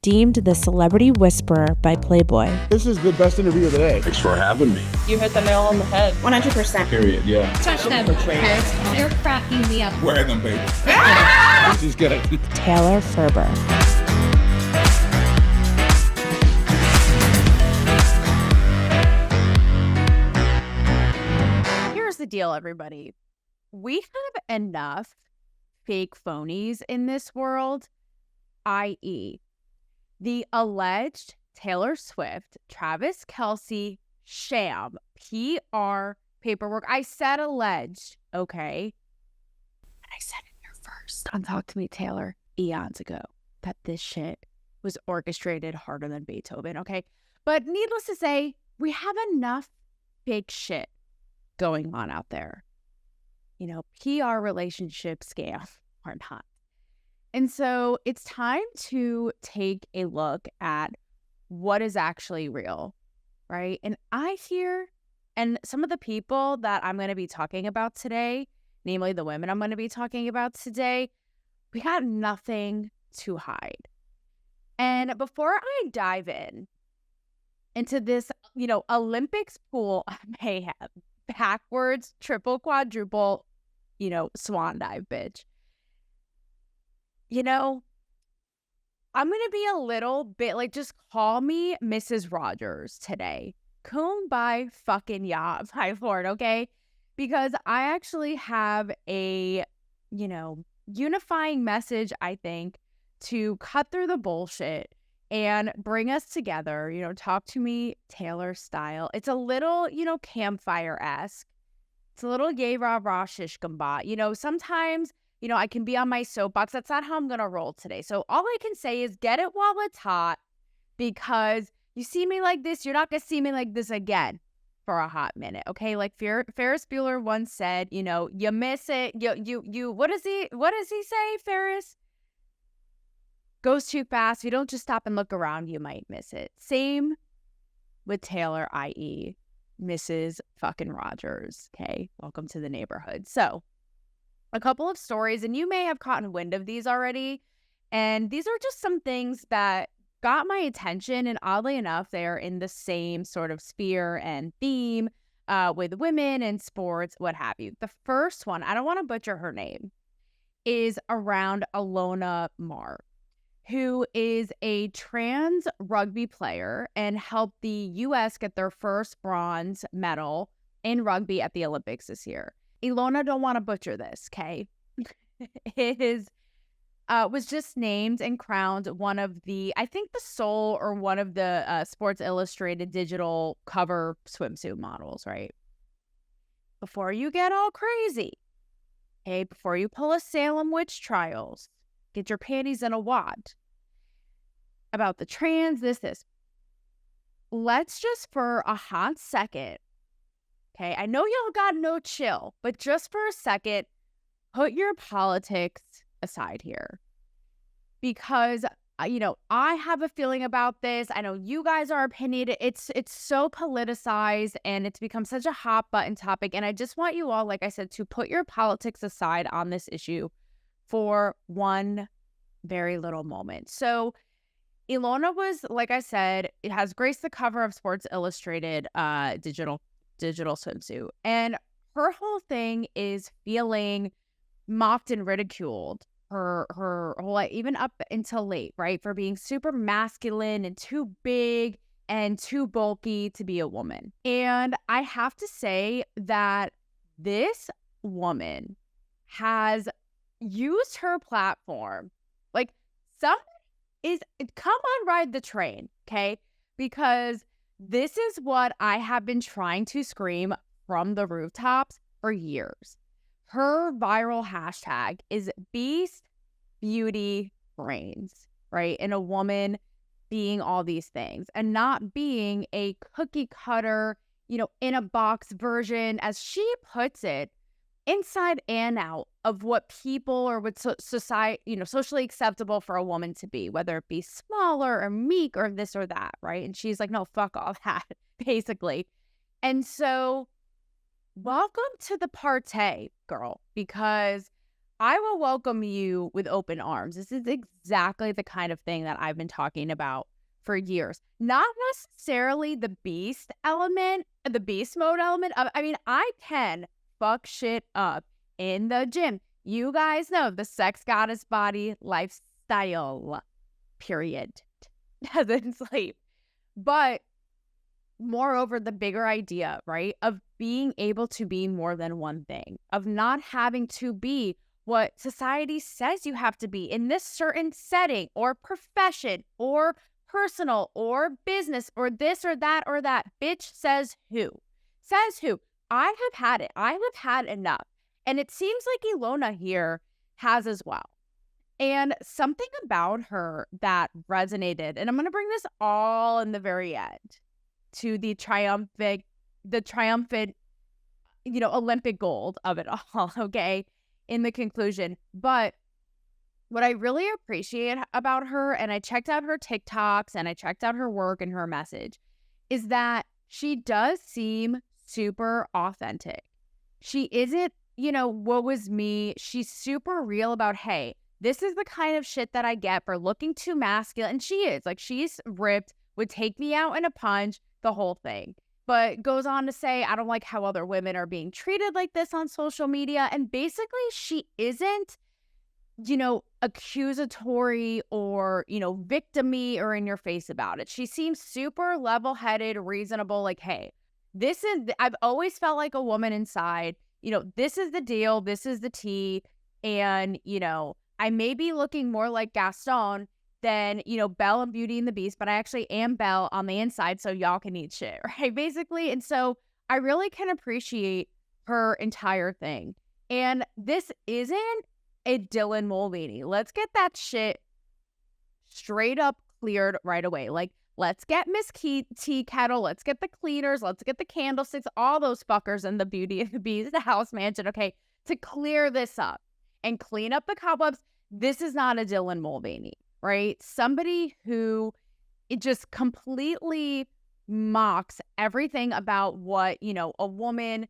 deemed the celebrity whisperer by Playboy. This is the best interview of the day. Thanks for having me. You hit the nail on the head. 100%. Period, yeah. Touch them, Paris. They're cracking me up. Wear them, baby. She's good. Taylor Ferber. Here's the deal, everybody. We have enough fake phonies in this world, i.e., the alleged Taylor Swift, Travis Kelce sham PR paperwork. I said alleged, okay? And I said it here first on Talk to Me, Taylor, eons ago, that this shit was orchestrated harder than Beethoven, okay? But needless to say, we have enough fake shit going on out there. You know, PR relationship scam or not. And so it's time to take a look at what is actually real, right? And I hear, and some of the people that I'm going to be talking about today, namely the women I'm going to be talking about today, we got nothing to hide. And before I dive into this, you know, Olympics pool of mayhem, backwards, triple, quadruple, you know, swan dive, bitch. You know, I'm going to be a little bit like, just call me Mrs. Rogers today. Kumbaya fucking ya, my lord, okay? Because I actually have a, you know, unifying message, I think, to cut through the bullshit and bring us together, you know, talk to me Taylor style. It's a little, you know, campfire-esque. It's a little gay rah shish gamba. You know, sometimes, you know, I can be on my soapbox. That's not how I'm going to roll today. So all I can say is get it while it's hot, because you see me like this, you're not going to see me like this again for a hot minute, okay? Like Ferris Bueller once said, you know, you miss it. You, what does he say, Ferris? Goes too fast. If you don't just stop and look around, you might miss it. Same with Taylor, i.e. Mrs. fucking Rogers, okay? Welcome to the neighborhood. So, a couple of stories, and you may have caught wind of these already, and these are just some things that got my attention, and oddly enough, they are in the same sort of sphere and theme with women and sports, what have you. The first one, I don't want to butcher her name, is around Ilona Maher, who is a trans rugby player and helped the U.S. get their first bronze medal in rugby at the Olympics this year. Ilona, don't want to butcher this, okay? It was just named and crowned one of the, I think the sole or one of the Sports Illustrated digital cover swimsuit models, right? Before you get all crazy, okay, before you pull a Salem witch trials, get your panties in a wad about the trans, this. Let's just for a hot second, okay, I know y'all got no chill, but just for a second, put your politics aside here. Because, you know, I have a feeling about this. I know you guys are opinionated. It's so politicized, and it's become such a hot button topic. And I just want you all, like I said, to put your politics aside on this issue for one very little moment. So Ilona was, like I said, it has graced the cover of Sports Illustrated digital swimsuit. And her whole thing is feeling mocked and ridiculed her whole life, even up until late, right? For being super masculine and too big and too bulky to be a woman. And I have to say that this woman has used her platform. Like, come on, ride the train, okay? Because this is what I have been trying to scream from the rooftops for years. Her viral hashtag is Beast Beauty Brains, right? And a woman being all these things and not being a cookie cutter, you know, in a box version, as she puts it, inside and out of what people or what society, you know, socially acceptable for a woman to be, whether it be smaller or meek or this or that, right? And she's like, no, fuck all that, basically. And so welcome to the party, girl, because I will welcome you with open arms. This is exactly the kind of thing that I've been talking about for years. Not necessarily the beast element, the beast mode element. I mean, I can fuck shit up in the gym. You guys know the sex goddess body lifestyle, period. Doesn't sleep. But moreover, the bigger idea, right, of being able to be more than one thing, of not having to be what society says you have to be in this certain setting or profession or personal or business or this or that or that. Bitch, says who? Says who? I have had it. I have had enough. And it seems like Ilona here has as well. And something about her that resonated, and I'm going to bring this all in the very end to the triumphant, Olympic gold of it all, okay, in the conclusion. But what I really appreciate about her, and I checked out her TikToks and I checked out her work and her message, is that she does seem super authentic. She isn't, woe is me. She's super real about, hey, this is the kind of shit that I get for looking too masculine. And she is, like, she's ripped, would take me out in a punch, the whole thing. But goes on to say, I don't like how other women are being treated like this on social media. And basically, she isn't, accusatory or, victim-y or in your face about it. She seems super level-headed, reasonable, like, hey, I've always felt like a woman inside. This is the deal. This is the tea. And, I may be looking more like Gaston than, Belle and Beauty and the Beast, but I actually am Belle on the inside, so y'all can eat shit, right? Basically. And so I really can appreciate her entire thing. And this isn't a Dylan Mulvaney. Let's get that shit straight up cleared right away. Like, let's get Miss Tea Kettle. Let's get the cleaners. Let's get the candlesticks, all those fuckers in the Beauty and the Beast, the house mansion, okay, to clear this up and clean up the cobwebs. This is not a Dylan Mulvaney, right? Somebody who it just completely mocks everything about what, a woman,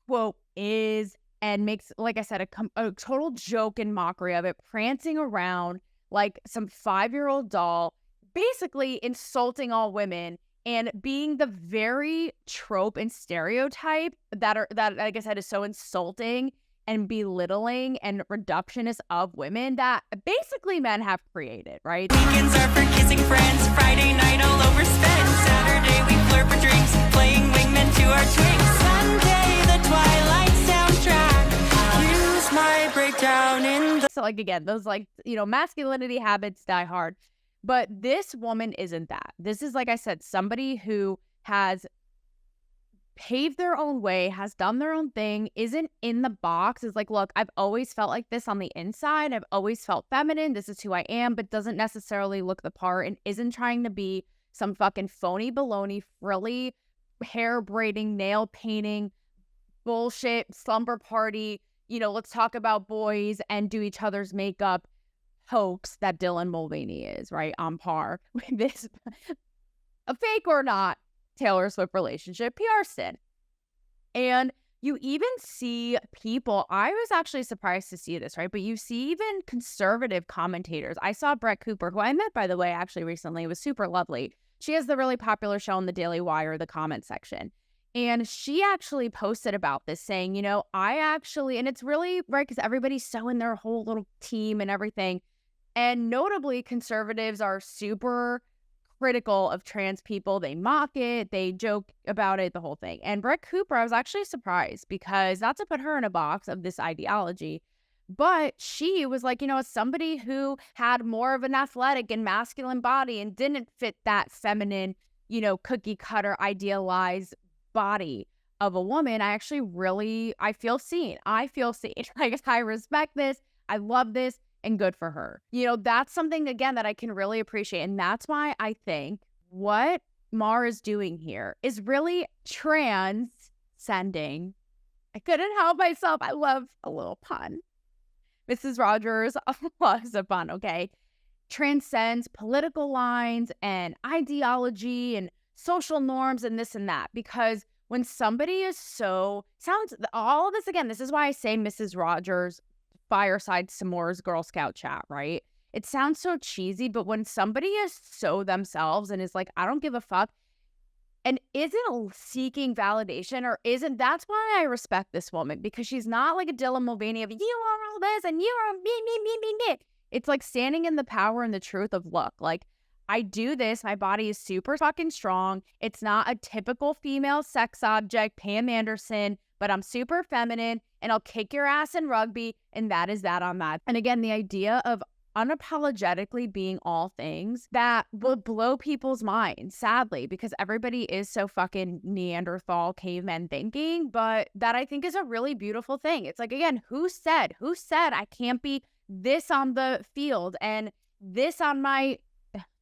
quote, is, and makes, like I said, a total joke and mockery of it, prancing around like some 5-year-old doll, basically insulting all women and being the very trope and stereotype that, like I said, is so insulting and belittling and reductionist of women that basically men have created, right? Weekends are for kissing friends. Friday night all overspent. Saturday we flirt for drinks, playing wingmen to our twinks. Sunday the Twilight soundtrack. Use my breakdown in the... So, like, again, those, masculinity habits die hard. But this woman isn't that. This is, like I said, somebody who has paved their own way, has done their own thing, isn't in the box, is like, look, I've always felt like this on the inside. I've always felt feminine. This is who I am, but doesn't necessarily look the part and isn't trying to be some fucking phony baloney, frilly, hair braiding, nail painting, bullshit, slumber party, let's talk about boys and do each other's makeup hoax that Dylan Mulvaney is, right? On par with this, a fake or not, Taylor Swift relationship PR stint. And you even see people, I was actually surprised to see this, right? But you see even conservative commentators. I saw Brett Cooper, who I met, by the way, actually recently. It was super lovely. She has the really popular show on the Daily Wire, the comment section. And she actually posted about this saying, I actually, and it's really, right, because everybody's so in their whole little team and everything. And notably, conservatives are super critical of trans people. They mock it, they joke about it, the whole thing. And Brett Cooper, I was actually surprised because, not to put her in a box of this ideology, but she was like, as somebody who had more of an athletic and masculine body and didn't fit that feminine, cookie cutter idealized body of a woman, I feel seen. Like, I respect this. I love this. And good for her. That's something, again, that I can really appreciate. And that's why I think what Mar is doing here is really transcending. I couldn't help myself. I love a little pun. Mrs. Rogers loves a pun, okay? Transcends political lines and ideology and social norms and this and that. Because when somebody is all of this, again, this is why I say Mrs. Rogers fireside s'mores Girl Scout chat, right? It sounds so cheesy, but when somebody is so themselves and is like, I don't give a fuck, and isn't seeking validation or isn't, that's why I respect this woman, because she's not like a Dylan Mulvaney of, you are all this and you are me. It's like standing in the power and the truth of, look, like, I do this. My body is super fucking strong. It's not a typical female sex object, Pam Anderson, but I'm super feminine and I'll kick your ass in rugby. And that is that on that. And again, the idea of unapologetically being all things that will blow people's minds, sadly, because everybody is so fucking Neanderthal caveman thinking, but that I think is a really beautiful thing. It's like, again, who said I can't be this on the field and this on my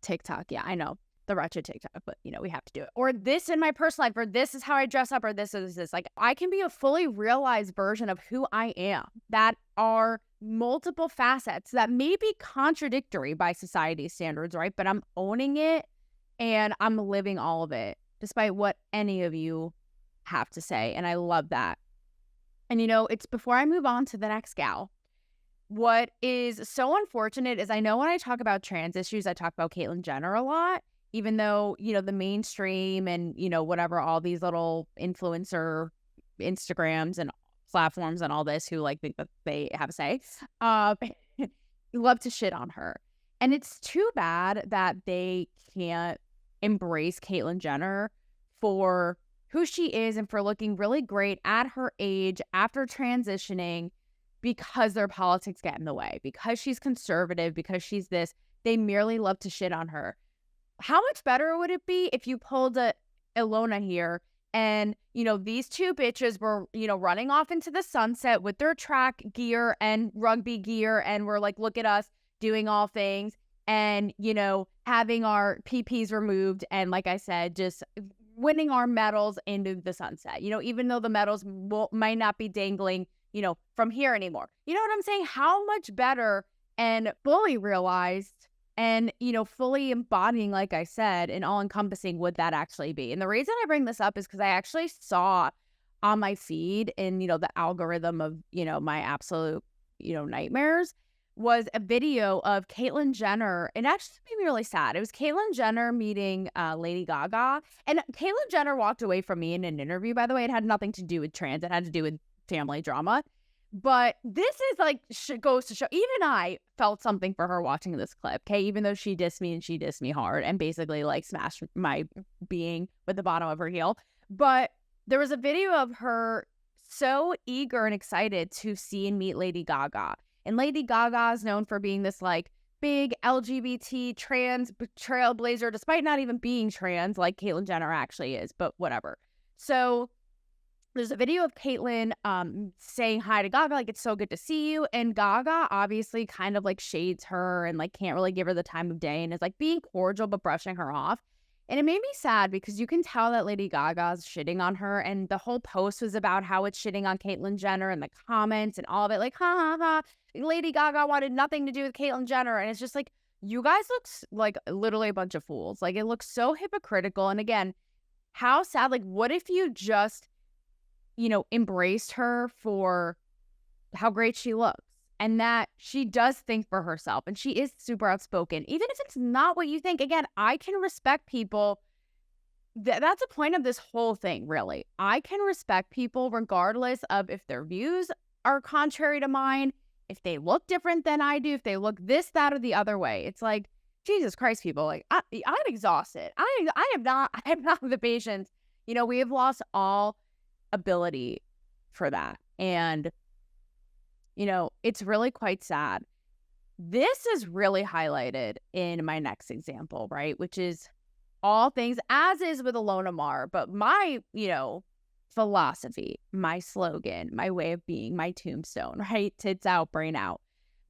TikTok? Yeah, I know, the wretched TikTok, but you know, we have to do it. Or this in my personal life, or this is how I dress up, or this is this. Like, I can be a fully realized version of who I am that are multiple facets that may be contradictory by society's standards, right? But I'm owning it and I'm living all of it, despite what any of you have to say. And I love that. And you know, it's before I move on to the next gal, what is so unfortunate is I know when I talk about trans issues, I talk about Caitlyn Jenner a lot, even though, you know, the mainstream and, you know, whatever, all these little influencer Instagrams and platforms and all this who like think that they have a say, love to shit on her. And it's too bad that they can't embrace Caitlyn Jenner for who she is and for looking really great at her age after transitioning, because their politics get in the way, because she's conservative, because she's this. They merely love to shit on her. How much better would it be if you pulled a Ilona here and, you know, these two bitches were, you know, running off into the sunset with their track gear and rugby gear, and we're like, look at us doing all things, and, you know, having our PPs removed, and like I said, just winning our medals into the sunset, you know, even though the medals might not be dangling, you know, from here anymore. You know what I'm saying? How much better and fully realized and, you know, fully embodying, like I said, and all encompassing would that actually be? And the reason I bring this up is because I actually saw on my feed in, you know, the algorithm of, you know, my absolute, you know, nightmares was a video of Caitlyn Jenner. And actually made me really sad. It was Caitlyn Jenner meeting Lady Gaga. And Caitlyn Jenner walked away from me in an interview, by the way. It had nothing to do with trans. It had to do with family drama. But this is like, goes to show, even I felt something for her watching this clip, okay? Even though she dissed me, and she dissed me hard and basically like smashed my being with the bottom of her heel. But there was a video of her so eager and excited to see and meet Lady Gaga. And Lady Gaga is known for being this like big LGBT trans trailblazer, despite not even being trans like Caitlyn Jenner actually is, but whatever. So there's a video of Caitlyn saying hi to Gaga, like, it's so good to see you. And Gaga obviously kind of like shades her and like can't really give her the time of day and is like being cordial but brushing her off. And it made me sad because you can tell that Lady Gaga's shitting on her. And the whole post was about how it's shitting on Caitlyn Jenner and the comments and all of it. Like, ha ha ha. Lady Gaga wanted nothing to do with Caitlyn Jenner. And it's just like, you guys look like literally a bunch of fools. Like, it looks so hypocritical. And again, how sad. Like, what if you just, you know, embraced her for how great she looks and that she does think for herself and she is super outspoken, even if it's not what you think. Again, I can respect people. That's the point of this whole thing, really. I can respect people regardless of if their views are contrary to mine, if they look different than I do, if they look this, that, or the other way. It's like, Jesus Christ, people, like, I'm exhausted. I have not the patience. You know, we have lost all ability for that. And, you know, it's really quite sad. This is really highlighted in my next example, right? Which is all things, as is with Ilona Maher, but my, you know, philosophy, my slogan, my way of being, my tombstone, right? Tits out, brain out.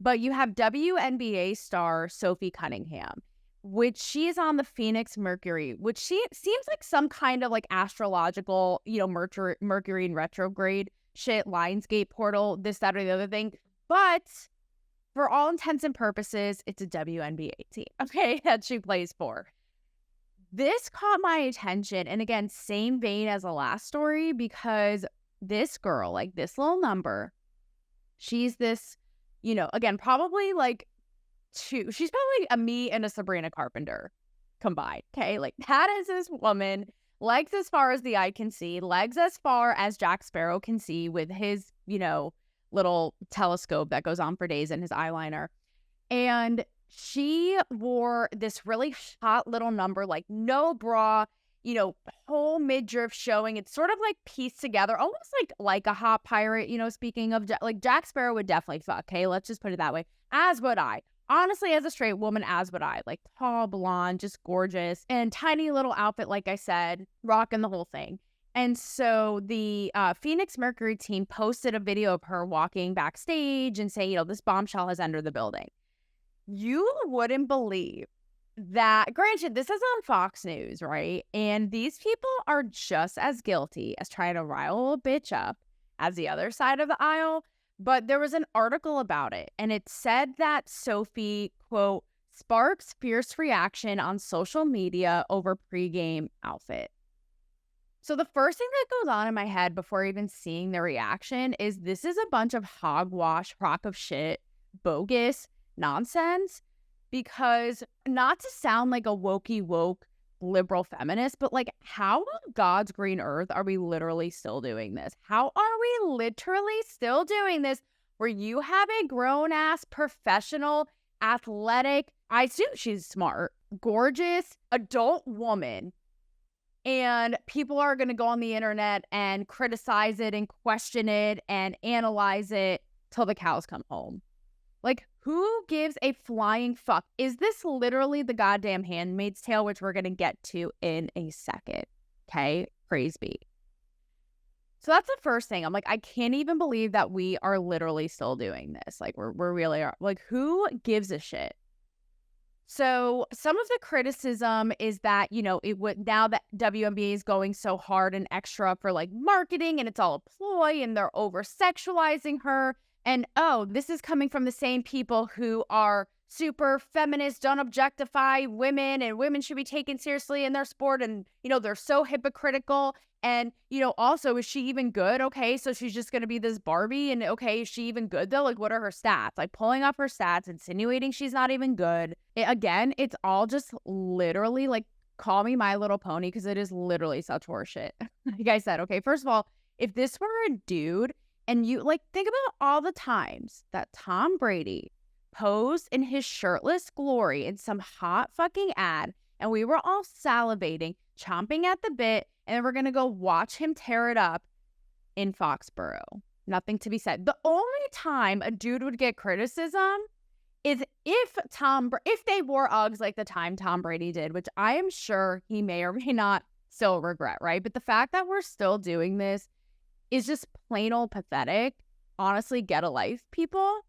But you have WNBA star Sophie Cunnhingam, which she is on the Phoenix Mercury, which she seems like some kind of like astrological, you know, Mercury in retrograde shit, Lionsgate portal, this, that, or the other thing. But for all intents and purposes, it's a WNBA team, okay, that she plays for. This caught my attention. And again, same vein as the last story, because this girl, like this little number, she's this again, probably like two. She's probably a me and a Sabrina Carpenter combined. Okay. Like that is this woman, legs as far as the eye can see, legs as far as Jack Sparrow can see with his, little telescope that goes on for days in his eyeliner. And she wore this really hot little number, like no bra, whole midriff showing. It's sort of like pieced together, almost like a hot pirate, speaking of like Jack Sparrow would definitely fuck. Okay, let's just put it that way. As would I. Honestly, as a straight woman, as would I. Like tall, blonde, just gorgeous, and tiny little outfit, like I said, rocking the whole thing. And so the Phoenix Mercury team posted a video of her walking backstage and saying, this bombshell has entered the building. You wouldn't believe that, granted, this is on Fox News, right? And these people are just as guilty as trying to rile a bitch up as the other side of the aisle. But there was an article about it, and it said that Sophie, quote, sparks fierce reaction on social media over pregame outfit. So the first thing that goes on in my head before even seeing the reaction is this is a bunch of hogwash, crock of shit, bogus nonsense, because not to sound like a wokey woke liberal feminist, but like how on God's green earth are we literally still doing this? How are we literally still doing this where you have a grown ass professional athletic, I assume she's smart, gorgeous adult woman, and people are going to go on the internet and criticize it and question it and analyze it till the cows come home? Like, who gives a flying fuck? Is this literally the goddamn Handmaid's Tale, which we're going to get to in a second? Okay, praise be. So that's the first thing. I'm like, I can't even believe that we are literally still doing this. Like, we're really are. Like, who gives a shit? So some of the criticism is that, it would, now that WNBA is going so hard and extra for like marketing and it's all a ploy and they're over sexualizing her. And, this is coming from the same people who are super feminist, don't objectify women, and women should be taken seriously in their sport. And, they're so hypocritical. And, also, is she even good? Okay, so she's just going to be this Barbie. And, okay, is she even good, though? Like, what are her stats? Like, pulling up her stats, insinuating she's not even good. Again, it's all just literally, like, call me My Little Pony, because it is literally such horseshit. Like I said, okay, first of all, if this were a dude, and you, like, think about all the times that Tom Brady posed in his shirtless glory in some hot fucking ad, and we were all salivating, chomping at the bit, and then we're going to go watch him tear it up in Foxborough. Nothing to be said. The only time a dude would get criticism is if they wore Uggs like the time Tom Brady did, which I am sure he may or may not still regret, right? But the fact that we're still doing this is just plain old pathetic. Honestly, get a life, people.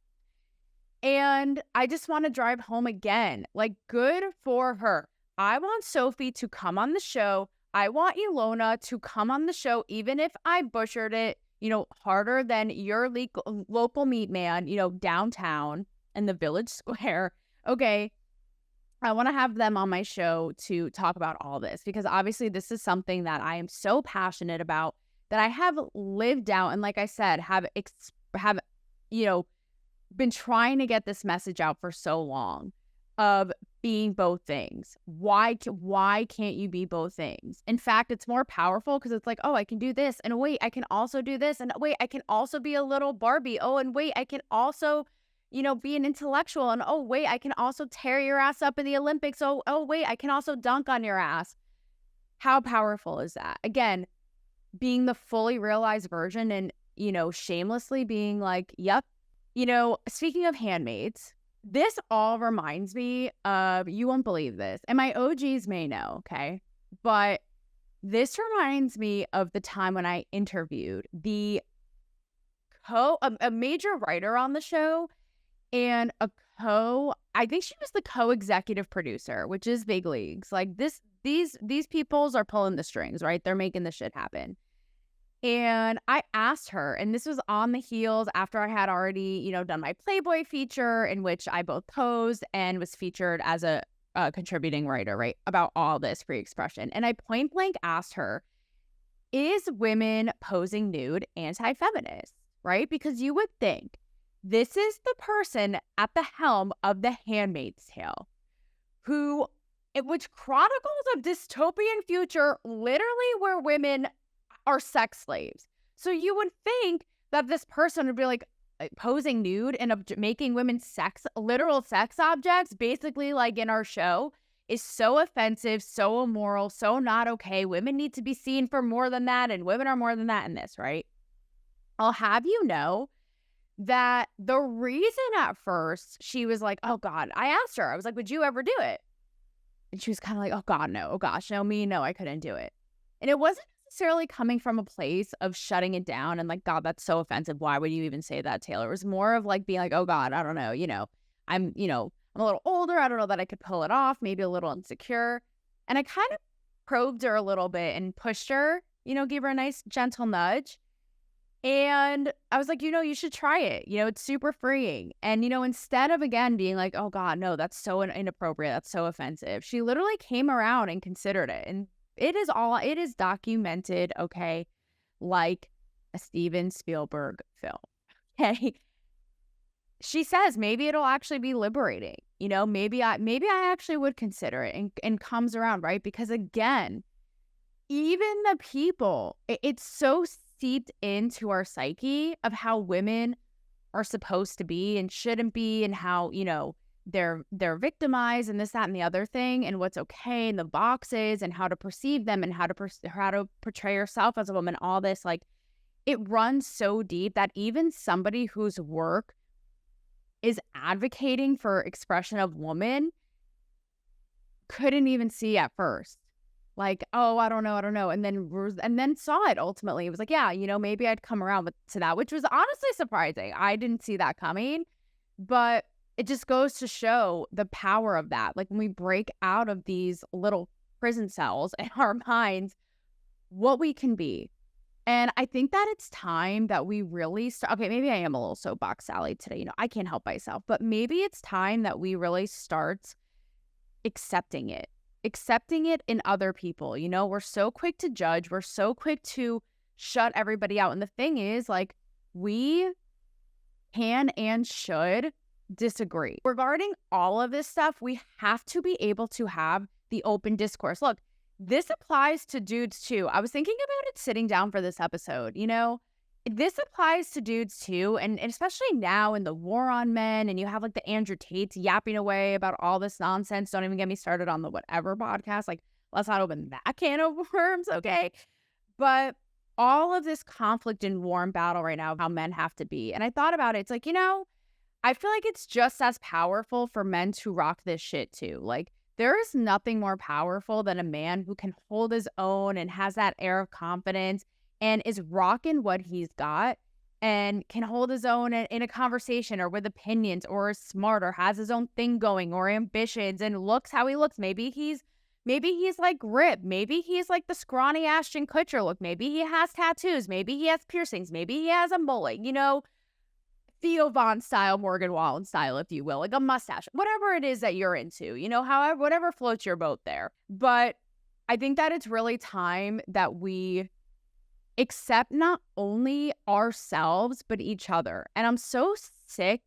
And I just want to drive home again. Like, good for her. I want Sophie to come on the show. I want Ilona to come on the show, even if I butchered it, harder than your local meat man, downtown in the Village Square. Okay. I want to have them on my show to talk about all this, because obviously this is something that I am so passionate about, that I have lived out, and like I said, have been trying to get this message out for so long of being both things. Why can't you be both things? In fact, it's more powerful because it's like, oh, I can do this, and wait, I can also do this, and wait, I can also be a little Barbie. Oh, and wait, I can also, be an intellectual, and oh, wait, I can also tear your ass up in the Olympics. Oh, wait, I can also dunk on your ass. How powerful is that? Again, being the fully realized version and, shamelessly being like, yep. Speaking of handmaids, this all reminds me of, you won't believe this, and my OGs may know, okay? But this reminds me of the time when I interviewed a major writer on the show, and I think she was the co-executive producer, which is big leagues. Like these peoples are pulling the strings, right? They're making the shit happen. And I asked her, and this was on the heels after I had already, done my Playboy feature, in which I both posed and was featured as a contributing writer, right, about all this free expression. And I point blank asked her, is women posing nude anti-feminist, right? Because you would think This is the person at the helm of The Handmaid's Tale, which chronicles a dystopian future literally where women are sex slaves. So you would think that this person would be like posing nude and making women literal sex objects, basically like in our show, is so offensive, so immoral, so not okay. Women need to be seen for more than that, and women are more than that in this, right? I'll have you know that the reason at first she was like, oh God, I asked her, I was like, would you ever do it? And she was kind of like, oh God, no, oh gosh, no, I couldn't do it. And it wasn't necessarily coming from a place of shutting it down and like, God, that's so offensive. Why would you even say that, Taylor? It was more of like being like, oh God, I don't know, I'm a little older. I don't know that I could pull it off, maybe a little insecure. And I kind of probed her a little bit and pushed her, gave her a nice gentle nudge. And I was like, you should try it. It's super freeing. And, instead of, again, being like, oh, God, no, that's so inappropriate. That's so offensive. She literally came around and considered it. And it is documented, okay, like a Steven Spielberg film. Okay. She says maybe it'll actually be liberating. Maybe I actually would consider it, and comes around, right? Because, again, even the people, it's so seeped into our psyche of how women are supposed to be and shouldn't be, and how, they're victimized and this, that, and the other thing, and what's okay in the boxes, and how to perceive them, and how to portray yourself as a woman. All this, like, it runs so deep that even somebody whose work is advocating for expression of woman couldn't even see at first. Like, oh, I don't know. And then saw it ultimately. It was like, yeah, maybe I'd come around to that, which was honestly surprising. I didn't see that coming, but it just goes to show the power of that. Like, when we break out of these little prison cells in our minds, what we can be. And I think that it's time that we really start. Okay, maybe I am a little soapbox Sally today. I can't help myself, but maybe it's time that we really start accepting it in other people. We're so quick to judge. We're so quick to shut everybody out. And the thing is, like, we can and should disagree. Regarding all of this stuff, we have to be able to have the open discourse. Look, this applies to dudes too. I was thinking about it sitting down for this episode. This applies to dudes too. And especially now in the war on men, and you have like the Andrew Tates yapping away about all this nonsense. Don't even get me started on the whatever podcast. Like, let's not open that can of worms, okay? But all of this conflict and war and battle right now, how men have to be. And I thought about it. It's like, I feel like it's just as powerful for men to rock this shit too. Like, there is nothing more powerful than a man who can hold his own and has that air of confidence and is rocking what he's got and can hold his own in a conversation or with opinions, or is smart, or has his own thing going, or ambitions, and looks how he looks. Maybe he's like ripped. Maybe he's like the scrawny Ashton Kutcher look. Maybe he has tattoos. Maybe he has piercings. Maybe he has a mullet, Theo Von style, Morgan Wallen style, if you will, like a mustache, whatever it is that you're into, however, whatever floats your boat there. But I think that it's really time that we accept not only ourselves, but each other. And I'm so sick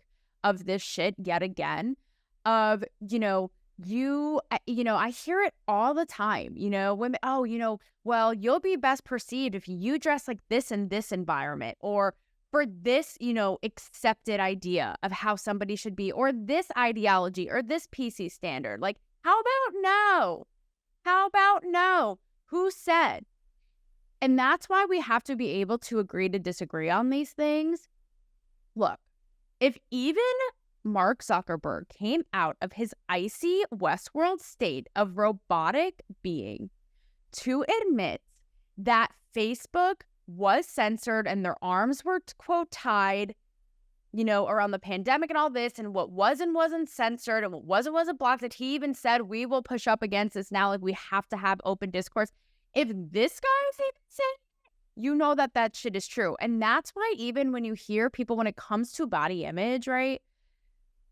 of this shit yet again of, I hear it all the time, women, well, you'll be best perceived if you dress like this in this environment, or for this, accepted idea of how somebody should be, or this ideology, or this PC standard. Like, how about no? How about no? Who said? And that's why we have to be able to agree to disagree on these things. Look, if even Mark Zuckerberg came out of his icy Westworld state of robotic being to admit that Facebook was censored and their arms were, quote, tied, around the pandemic and all this, and what was and wasn't censored and what wasn't blocked, that he even said, we will push up against this now, like, we have to have open discourse. If this guy is even saying, that shit is true. And that's why even when you hear people, when it comes to body image, right,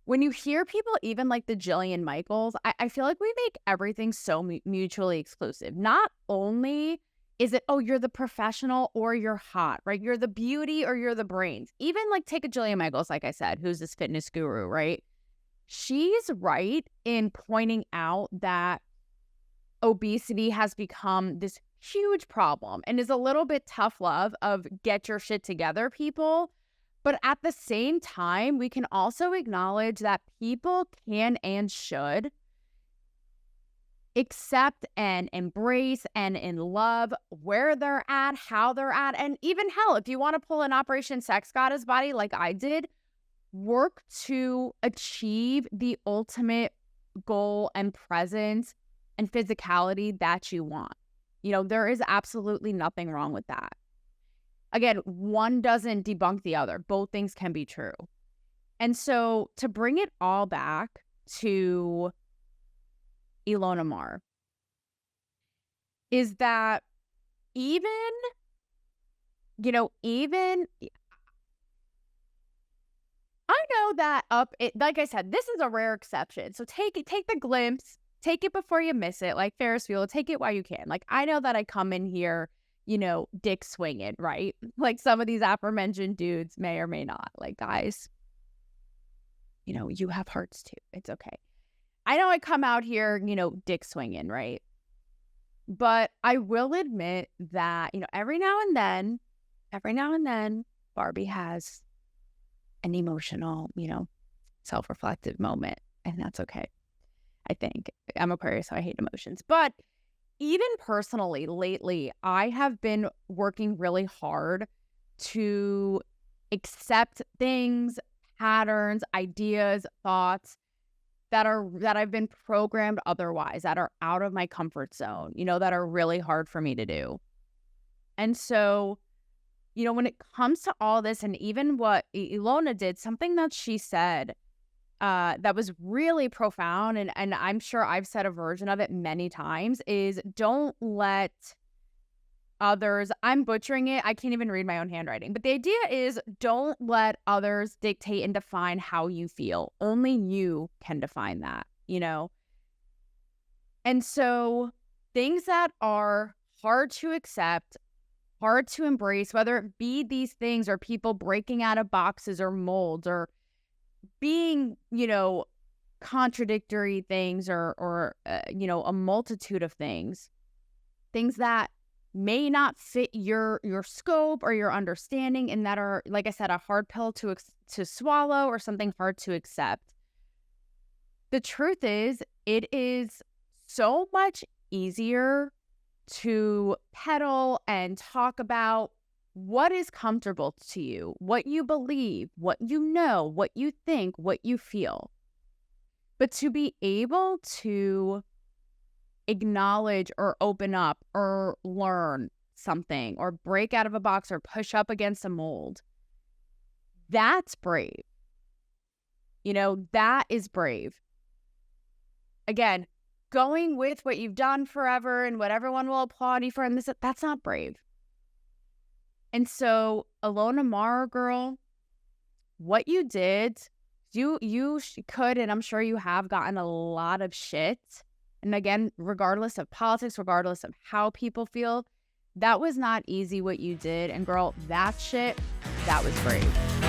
when you hear people even like the Jillian Michaels, I feel like we make everything so mutually exclusive. Not only Is it, oh, you're the professional or you're hot, right? You're the beauty or you're the brains. Even like take a Jillian Michaels, like I said, who's this fitness guru, right? She's right in pointing out that obesity has become this huge problem and is a little bit tough love of get your shit together, people. But at the same time, we can also acknowledge that people can and should accept and embrace and in love where they're at, how they're at, and even hell, if you want to pull an Operation Sex Goddess body like I did, work to achieve the ultimate goal and presence and physicality that you want. You know, there is absolutely nothing wrong with that. Again, one doesn't debunk the other. Both things can be true. And so to bring it all back to Ilona Maher is that even I know that like I said, this is a rare exception. So take the glimpse, take it before you miss it. Like Ferris Bueller, take it while you can. Like I know that I come in here, dick swinging, right? Like some of these aforementioned dudes may or may not. Like guys, you have hearts too. It's okay. I know I come out here, dick swinging, right? But I will admit that, every now and then, Barbie has an emotional, self-reflective moment. And that's okay. I think I'm Aquarius, so I hate emotions. But even personally, lately, I have been working really hard to accept things, patterns, ideas, thoughts that I've been programmed otherwise, that are out of my comfort zone, that are really hard for me to do. And so, when it comes to all this, and even what Ilona did, something that she said that was really profound, and I'm sure I've said a version of it many times, is don't let others, I'm butchering it, I can't even read my own handwriting, but the idea is don't let others dictate and define how you feel. Only you can define that, And so things that are hard to accept, hard to embrace, whether it be these things or people breaking out of boxes or molds or being, contradictory things or a multitude of things that may not fit your scope or your understanding, and that are, like I said, a hard pill to swallow or something hard to accept. The truth is, it is so much easier to peddle and talk about what is comfortable to you, what you believe, what you know, what you think, what you feel. But to be able to acknowledge or open up or learn something or break out of a box or push up against a mold, that's brave. That is brave. Again, going with what you've done forever and what everyone will applaud you for, and that's not brave. And so, Ilona Maher, girl, what you did, you could, and I'm sure you have gotten a lot of shit. And again, regardless of politics, regardless of how people feel, that was not easy what you did. And girl, that was brave.